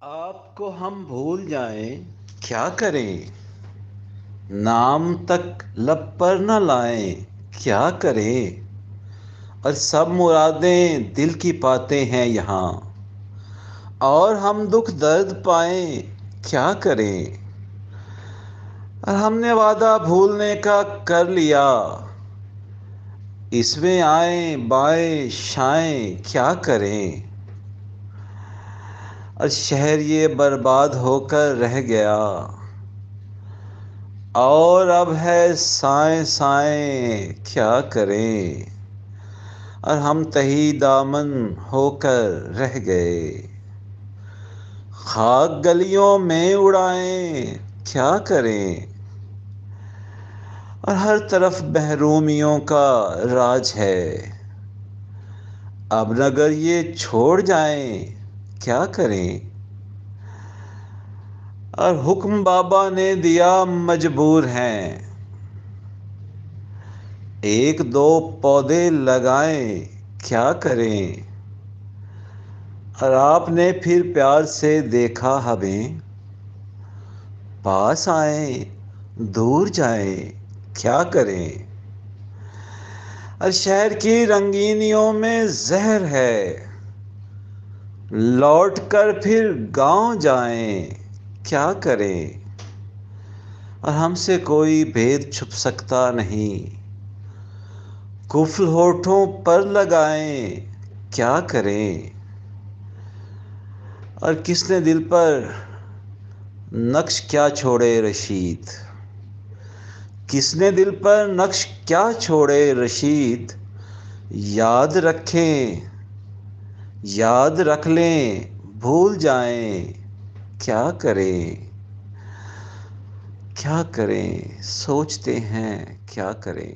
آپ کو ہم بھول جائیں کیا کریں، نام تک لب پر نہ لائیں کیا کریں، اور سب مرادیں دل کی پاتے ہیں یہاں، اور ہم دکھ درد پائیں کیا کریں، اور ہم نے وعدہ بھولنے کا کر لیا، اس میں آئیں بائیں شائیں کیا کریں، اور شہر یہ برباد ہو کر رہ گیا، اور اب ہے سائیں سائیں کیا کریں، اور ہم تہی دامن ہو کر رہ گئے، خاک گلیوں میں اڑائیں کیا کریں، اور ہر طرف محرومیوں کا راج ہے، اب اگر یہ چھوڑ جائیں کیا کریں، اور حکم بابا نے دیا مجبور ہیں، ایک دو پودے لگائیں کیا کریں، اور آپ نے پھر پیار سے دیکھا ہمیں، پاس آئیں دور جائیں کیا کریں، اور شہر کی رنگینیوں میں زہر ہے، لوٹ کر پھر گاؤں جائیں کیا کریں، اور ہم سے کوئی بھید چھپ سکتا نہیں، قفل ہونٹوں پر لگائیں کیا کریں، اور کس نے دل پر نقش کیا چھوڑے رشید، کس نے دل پر نقش کیا چھوڑے رشید، یاد رکھیں یاد رکھ لیں بھول جائیں کیا کریں، کیا کریں سوچتے ہیں کیا کریں۔